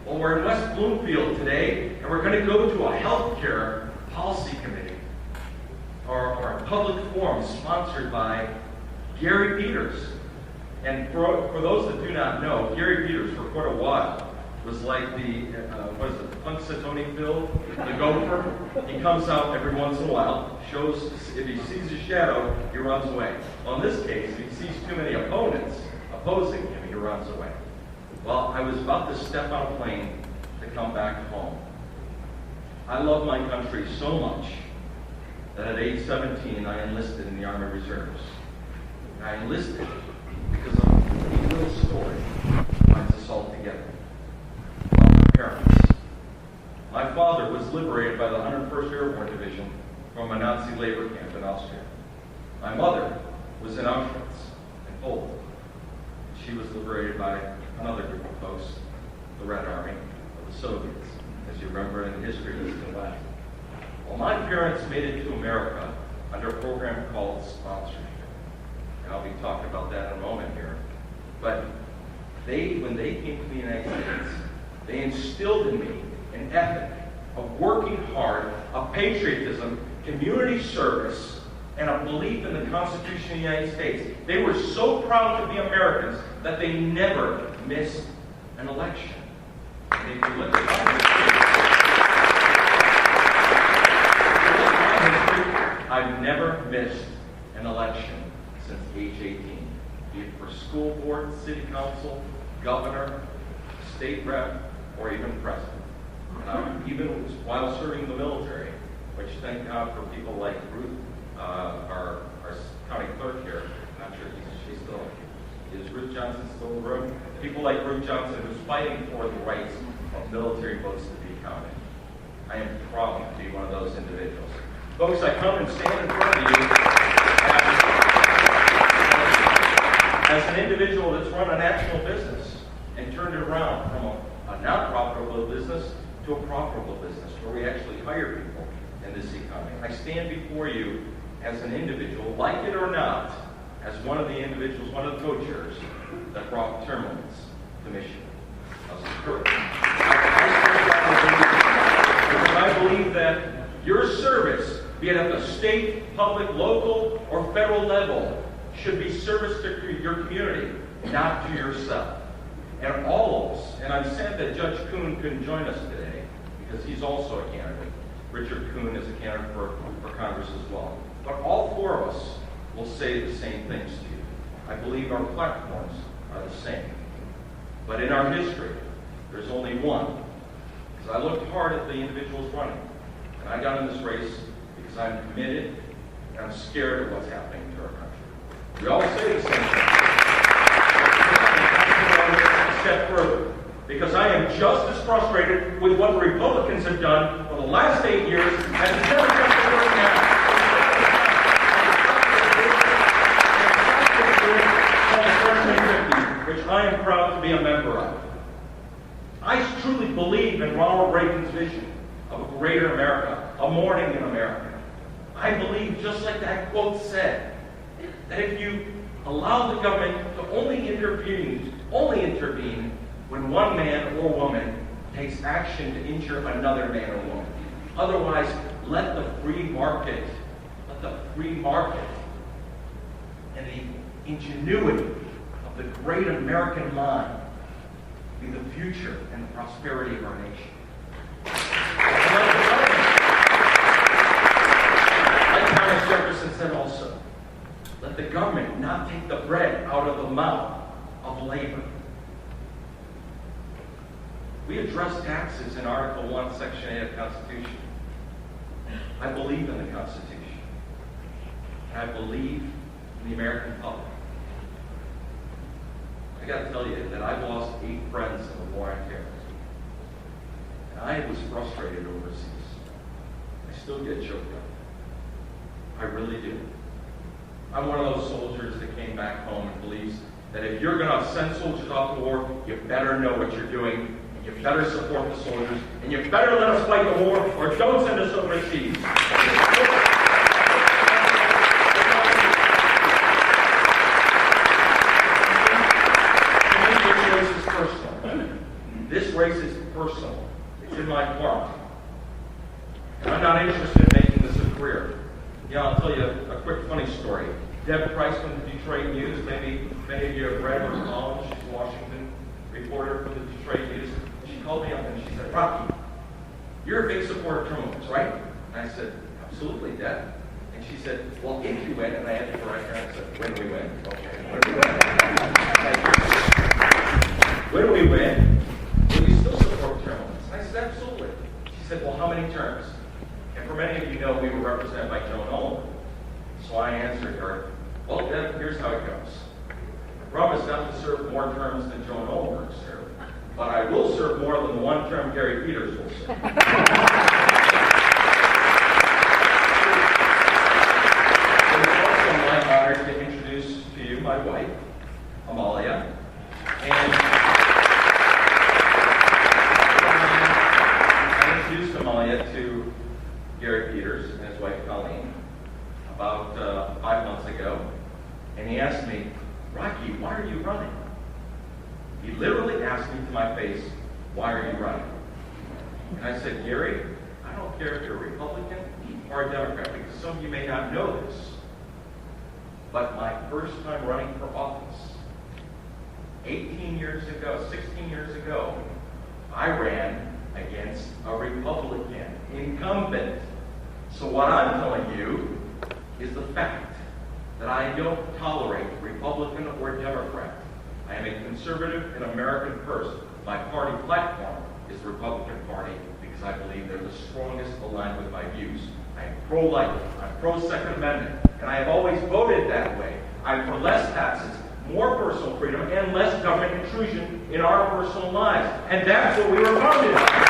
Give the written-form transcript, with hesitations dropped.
Well, we're in West Bloomfield today, and we're going to go to a healthcare policy committee or a public forum sponsored by Gary Peters. And for those that do not know, Gary Peters for quite a while was like the, Punxsutawney Phil, the gopher. He comes out every once in a while, shows, if he sees a shadow, he runs away. Well, in this case, if he sees too many opponents opposing him, he runs away. Well, I was about to step on a plane to come back home. I love my country so much that at age 17, I enlisted in the Army Reserves. I enlisted because of a little story binds us all together. My parents. My father was liberated by the 101st Airborne Division from a Nazi labor camp in Austria. My mother was in Auschwitz in Poland. She was liberated by another group of folks, the Red Army, or the Soviets, as you remember in the history of the West. Well, my parents made it to America under a program called sponsorship. And I'll be talking about that in a moment here. But when they came to the United States, they instilled in me an ethic of working hard, of patriotism, community service, and a belief in the Constitution of the United States. They were so proud to be Americans that they never missed an election. And if you look at my history, I've never missed an election since age 18, be it for school board, city council, governor, state rep, or even president. And even while serving in the military, which thank God for people like Ruth, our county clerk here. I'm not sure she's still. Is Ruth Johnson still in the room? People like Ruth Johnson who's fighting for the rights of military votes to be counted. I am proud to be one of those individuals. Folks, I come and stand in front of you as an individual that's run a national business and turned it around from a not-profitable business to a profitable business where we actually hire people in this economy. I stand before you as an individual, like it or not, as one of the individuals, one of the co-chairs that brought Timmermans to Michigan. I believe that your service, be it at the state, public, local, or federal level, should be service to your community, not to yourself. And all of us, and I'm sad that Judge Kuhn couldn't join us today, because he's also a candidate. Richard Kuhn is a candidate for Congress as well. But all four of us will say the same things to you. I believe our platforms are the same. But in our history, there's only one. Because I looked hard at the individuals running. And I got in this race because I'm committed and I'm scared of what's happening to our country. We all say the same thing. A step further. Because I am just as frustrated with what the Republicans have done for the last 8 years as the Democrats are doing now. Which I am proud to be a member of. I truly believe in Ronald Reagan's vision of a greater America, a morning in America. I believe, just like that quote said, that if you allow the government to only intervene when one man or woman takes action to injure another man or woman. Otherwise, let the free market and the ingenuity of the great American mind be the future and the prosperity of our nation. Like Thomas Jefferson said also, let the government not take the bread out of the mouth of labor. We address taxes in Article 1, Section 8 of the Constitution. I believe in the Constitution. And I believe in the American public. I got to tell you that I've lost 8 friends in the war on terror. And I was frustrated overseas. I still get choked up. I really do. I'm one of those soldiers that came back home and believes that if you're going to send soldiers off to war, you better know what you're doing, and you better support the soldiers, and you better let us fight the war, or don't send us overseas. This race is personal. It's in my heart. And I'm not interested in making this a career. I'll tell you a quick funny story. Deb Price from the Detroit News, maybe many of you have read her column. She's a Washington reporter for the Detroit News. She called me up and she said, Rocky, you're a big supporter of term limits, right? And I said, absolutely, Deb. And she said, well, if you win, and I had to correct her, and I said, when do we win? Okay, when do we win? When do we win? Will you still support term limits? And I said, absolutely. She said, well, how many terms? And for many of you know, we were represented by Joan Olin. So I answered her, well, Deb, here's how it goes. I promise not to serve more terms than Joan Olin will serve, but I will serve more than the one term Gary Peters will serve. I'm honored to introduce to you my wife, Amalia. And I introduced Amalia to Gary Peters and his wife, Colleen, about 5 months ago. And he asked me, Rocky, why are you running? He literally asked me to my face, why are you running? And I said, Gary, I don't care if you're a Republican or a Democrat, because some of you may not know this. But my first time running for office, 16 years ago, I ran against a Republican incumbent. So what I'm telling you is the fact that I don't tolerate Republican or Democrat. I am a conservative and American person. My party platform is the Republican Party because I believe they're the strongest aligned with my views. I am pro-life, I'm pro-Second Amendment, and I have always voted that way. I'm for less taxes, more personal freedom, and less government intrusion in our personal lives. And that's what we were founded on.